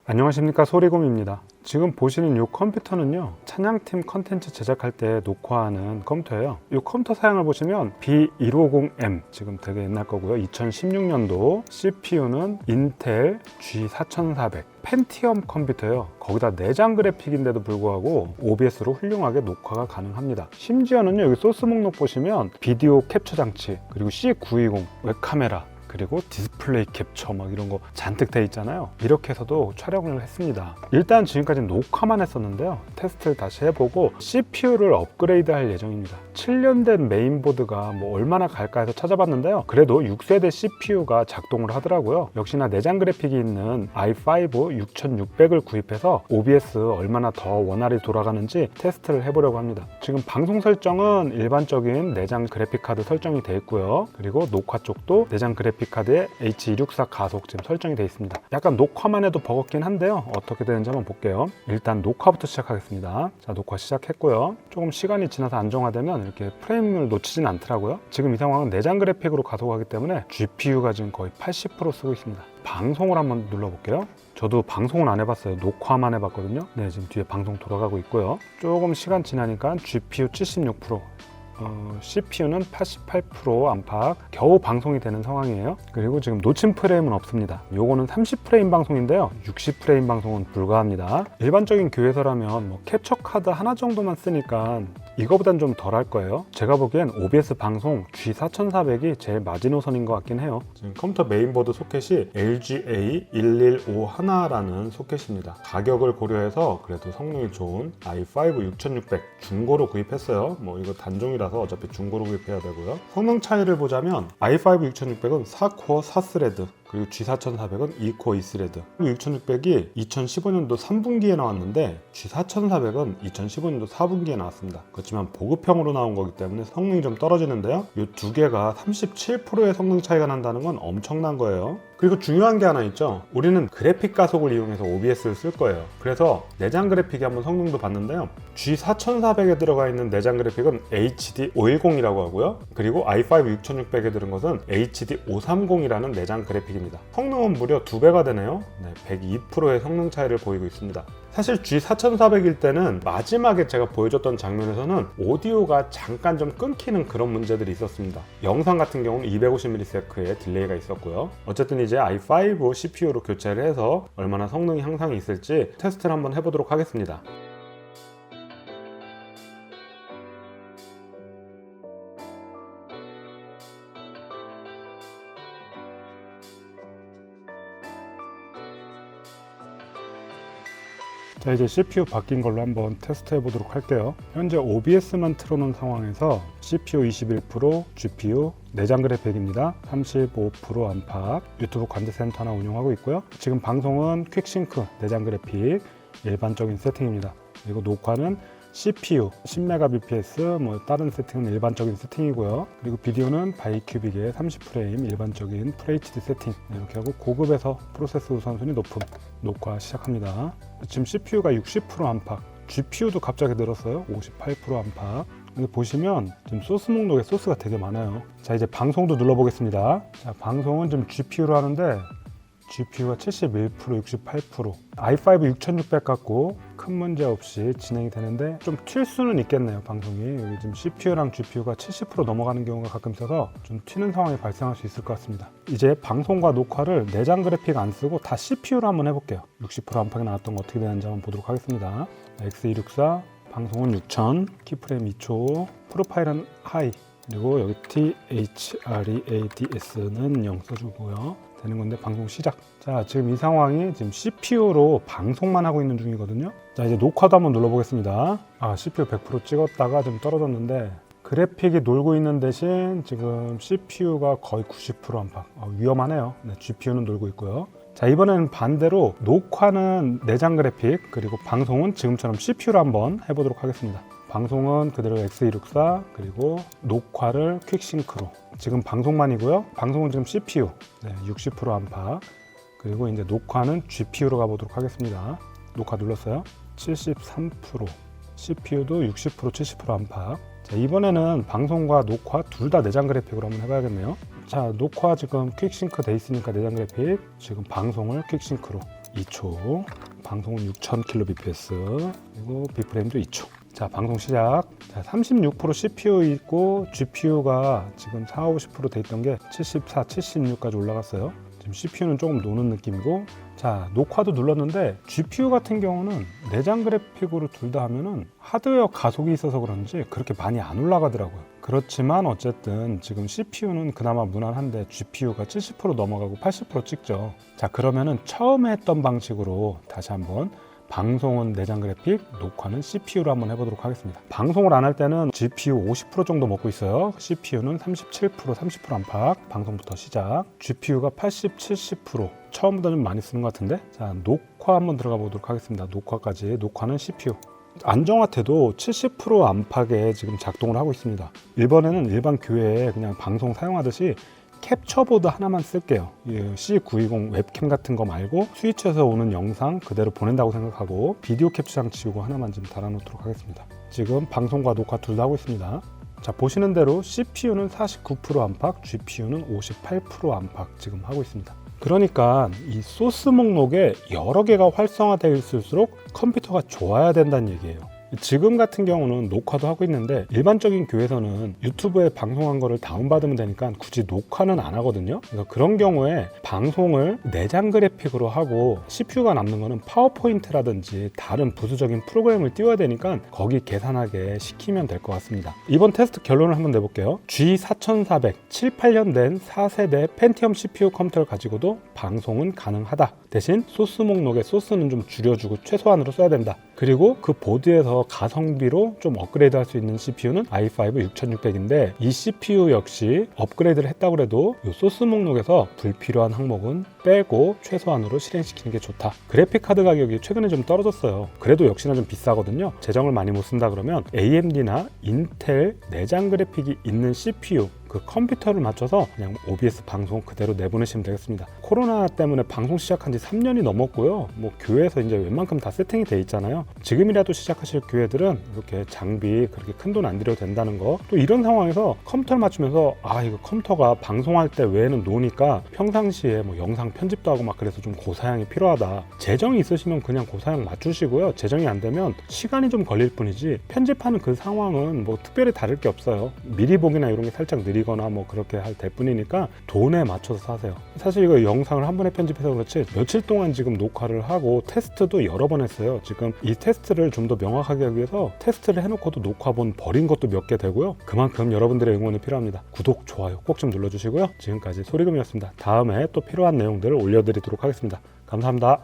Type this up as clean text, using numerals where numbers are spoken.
안녕하십니까, 소리곰입니다. 지금 보시는 이 컴퓨터는요, 찬양팀 컨텐츠 제작할 때 녹화하는 컴퓨터예요. 이 컴퓨터 사양을 보시면 B150M, 지금 되게 옛날 거고요. 2016년도 CPU는 인텔 G4400 펜티엄 컴퓨터예요. 거기다 내장 그래픽인데도 불구하고 OBS로 훌륭하게 녹화가 가능합니다. 심지어는요, 여기 소스 목록 보시면 비디오 캡처 장치, 그리고 C920 웹카메라, 그리고 디스플레이 캡처 막 이런 거 잔뜩 돼 있잖아요. 이렇게 해서도 촬영을 했습니다. 일단 지금까지 녹화만 했었는데요, 테스트를 다시 해보고 CPU를 업그레이드 할 예정입니다. 7년 된 메인보드가 뭐 얼마나 갈까 해서 찾아봤는데요, 그래도 6세대 CPU가 작동을 하더라고요. 역시나 내장 그래픽이 있는 i5 6600을 구입해서 OBS 얼마나 더 원활히 돌아가는지 테스트를 해보려고 합니다. 지금 방송 설정은 일반적인 내장 그래픽카드 설정이 되어 있고요, 그리고 녹화 쪽도 내장 그래픽카드에 H264 가속 지금 설정이 되어 있습니다. 약간 녹화만 해도 버겁긴 한데요, 어떻게 되는지 한번 볼게요. 일단 녹화부터 시작하겠습니다. 자, 녹화 시작했고요. 조금 시간이 지나서 안정화되면 이렇게 프레임을 놓치진 않더라고요. 지금 이 상황은 내장 그래픽으로 가속하기 때문에 GPU가 지금 거의 80% 쓰고 있습니다. 방송을 한번 눌러볼게요. 저도 방송은 안 해봤어요. 녹화만 해봤거든요. 네, 지금 뒤에 방송 돌아가고 있고요. 조금 시간 지나니까 GPU 76%, CPU는 88% 안팎, 겨우 방송이 되는 상황이에요. 그리고 지금 놓친 프레임은 없습니다. 요거는 30프레임 방송인데요, 60프레임 방송은 불가합니다. 일반적인 교회에서라면 뭐 캡처 카드 하나 정도만 쓰니까 이거보단 좀 덜 할 거예요. 제가 보기엔 OBS 방송 G4400이 제일 마지노선인 것 같긴 해요. 지금 컴퓨터 메인보드 소켓이 LGA1151라는 소켓입니다. 가격을 고려해서 그래도 성능이 좋은 i5 6600 중고로 구입했어요. 뭐 이거 단종이라서 어차피 중고로 구입해야 되고요. 성능 차이를 보자면 i5 6600은 4코어 4스레드, 그리고 G4400은 2코어 2스레드. 6600이 2015년도 3분기에 나왔는데 G4400은 2015년도 4분기에 나왔습니다. 그렇지만 보급형으로 나온 거기 때문에 성능이 좀 떨어지는데요, 이 두 개가 37%의 성능 차이가 난다는 건 엄청난 거예요. 그리고 중요한 게 하나 있죠. 우리는 그래픽 가속을 이용해서 OBS를 쓸 거예요. 그래서 내장 그래픽이 한번 성능도 봤는데요, G4400에 들어가 있는 내장 그래픽은 HD 510이라고 하고요, 그리고 i5 6600에 들은 것은 HD 530이라는 내장 그래픽입니다. 성능은 무려 2배가 되네요. 네, 102%의 성능 차이를 보이고 있습니다. 사실 G4400일 때는 마지막에 제가 보여줬던 장면에서는 오디오가 잠깐 좀 끊기는 그런 문제들이 있었습니다. 영상 같은 경우는 250ms의 딜레이가 있었고요. 어쨌든 이제 i5 CPU로 교체를 해서 얼마나 성능 향상이 있을지 테스트를 한번 해보도록 하겠습니다. 자, 이제 CPU 바뀐 걸로 한번 테스트 해보도록 할게요. 현재 OBS만 틀어놓은 상황에서 CPU 21%, GPU, 내장 그래픽입니다. 35% 안팎, 유튜브 관제센터 하나 운영하고 있고요. 지금 방송은 퀵싱크, 내장 그래픽, 일반적인 세팅입니다. 그리고 녹화는 CPU 10Mbps, 뭐 다른 세팅은 일반적인 세팅이고요. 그리고 비디오는 바이큐빅의 30프레임 일반적인 FHD 세팅, 이렇게 하고 고급에서 프로세스 우선순위 높음, 녹화 시작합니다. 지금 CPU가 60% 안팎, GPU도 갑자기 늘었어요. 58% 안팎. 근데 보시면 지금 소스 목록에 소스가 되게 많아요. 자, 이제 방송도 눌러보겠습니다. 자, 방송은 지금 GPU로 하는데 GPU가 71%, 68%. i5 6600 갖고 큰 문제 없이 진행이 되는데 좀 튈 수는 있겠네요, 방송이. 여기 지금 CPU랑 GPU가 70% 넘어가는 경우가 가끔 있어서 좀 튀는 상황이 발생할 수 있을 것 같습니다. 이제 방송과 녹화를 내장 그래픽 안 쓰고 다 CPU로 한번 해볼게요. 60% 안팎에 나왔던 거 어떻게 되는지 한번 보도록 하겠습니다. X264, 방송은 6000, 키프레임 2초, 프로파일은 하이, 그리고 여기 THREADS는 0 써주고요. 되는 건데 방송 시작. 자, 지금 이 상황이 지금 CPU로 방송만 하고 있는 중이거든요. 자, 이제 녹화도 한번 눌러보겠습니다. CPU 100% 찍었다가 좀 떨어졌는데 그래픽이 놀고 있는 대신 지금 CPU가 거의 90% 안팎. 위험하네요. 네, GPU는 놀고 있고요. 자, 이번에는 반대로 녹화는 내장 그래픽, 그리고 방송은 지금처럼 CPU로 한번 해보도록 하겠습니다. 방송은 그대로 X264, 그리고 녹화를 퀵싱크로. 지금 방송만이고요. 방송은 지금 CPU 60% 안팎, 그리고 이제 녹화는 GPU로 가보도록 하겠습니다. 녹화 눌렀어요. 73%, CPU도 60%, 70% 안팎. 자, 이번에는 방송과 녹화 둘 다 내장 그래픽으로 한번 해봐야겠네요. 자, 녹화 지금 퀵싱크 돼 있으니까 내장 그래픽, 지금 방송을 퀵싱크로. 2초, 방송은 6000kbps, 그리고 비프레임도 2초. 자, 방송 시작. 자, 36% CPU 있고 GPU가 지금 40-50% 돼 있던 게 74, 76까지 올라갔어요. 지금 CPU는 조금 노는 느낌이고, 자, 녹화도 눌렀는데 GPU 같은 경우는 내장 그래픽으로 둘 다 하면은 하드웨어 가속이 있어서 그런지 그렇게 많이 안 올라가더라고요. 그렇지만 어쨌든 지금 CPU는 그나마 무난한데 GPU가 70% 넘어가고 80% 찍죠. 자, 그러면은 처음에 했던 방식으로 다시 한번 방송은 내장 그래픽, 녹화는 CPU로 한번 해보도록 하겠습니다. 방송을 안 할 때는 GPU 50% 정도 먹고 있어요. CPU는 37%, 30% 안팎. 방송부터 시작. GPU가 80, 70%. 처음보다 좀 많이 쓰는 것 같은데. 자, 녹화 한번 들어가 보도록 하겠습니다. 녹화까지. 녹화는 CPU. 안정화태도 70% 안팎에 지금 작동을 하고 있습니다. 이번에는 일반 교회에 그냥 방송 사용하듯이 캡처보드 하나만 쓸게요. C920 웹캠 같은 거 말고 스위치에서 오는 영상 그대로 보낸다고 생각하고 비디오 캡처장 지우고 하나만 좀 달아놓도록 하겠습니다. 지금 방송과 녹화 둘 다 하고 있습니다. 자, 보시는 대로 CPU는 49% 안팎, GPU는 58% 안팎 지금 하고 있습니다. 그러니까 이 소스 목록에 여러 개가 활성화되어 있을수록 컴퓨터가 좋아야 된다는 얘기예요. 지금 같은 경우는 녹화도 하고 있는데 일반적인 교회에서는 유튜브에 방송한 거를 다운받으면 되니까 굳이 녹화는 안 하거든요. 그래서 그런 경우에 방송을 내장 그래픽으로 하고 CPU가 남는 거는 파워포인트라든지 다른 부수적인 프로그램을 띄워야 되니까 거기 계산하게 시키면 될 것 같습니다. 이번 테스트 결론을 한번 내볼게요. G4400 7, 8년 된 4세대 펜티엄 CPU 컴퓨터를 가지고도 방송은 가능하다. 대신 소스 목록에 소스는 좀 줄여주고 최소한으로 써야 된다. 그리고 그 보드에서 가성비로 좀 업그레이드 할 수 있는 CPU는 i5 6600인데 이 CPU 역시 업그레이드를 했다고 해도 이 소스 목록에서 불필요한 항목은 빼고 최소한으로 실행시키는 게 좋다. 그래픽 카드 가격이 최근에 좀 떨어졌어요. 그래도 역시나 좀 비싸거든요. 재정을 많이 못 쓴다 그러면 AMD나 인텔 내장 그래픽이 있는 CPU 그 컴퓨터를 맞춰서 그냥 OBS 방송 그대로 내보내시면 되겠습니다. 코로나 때문에 방송 시작한 지 3년이 넘었고요. 뭐 교회에서 이제 웬만큼 다 세팅이 돼 있잖아요. 지금이라도 시작하실 교회들은 이렇게 장비 그렇게 큰 돈 안 들여도 된다는 거. 또 이런 상황에서 컴퓨터를 맞추면서 이거 컴퓨터가 방송할 때 외에는 노니까 평상시에 뭐 영상 편집도 하고 막 그래서 좀 고사양이 필요하다. 재정이 있으시면 그냥 고사양 맞추시고요. 재정이 안 되면 시간이 좀 걸릴 뿐이지 편집하는 그 상황은 뭐 특별히 다를 게 없어요. 미리 보기나 이런 게 살짝 느리거나 뭐 그렇게 할 될 뿐이니까 돈에 맞춰서 사세요. 사실 이거 영상을 한 번에 편집해서 그렇지 며칠 동안 지금 녹화를 하고 테스트도 여러 번 했어요. 지금 이 테스트를 좀 더 명확하게 하기 위해서 테스트를 해놓고도 녹화본 버린 것도 몇 개 되고요. 그만큼 여러분들의 응원이 필요합니다. 구독, 좋아요 꼭 좀 눌러주시고요. 지금까지 소리금이었습니다. 다음에 또 필요한 내용들을 올려드리도록 하겠습니다. 감사합니다.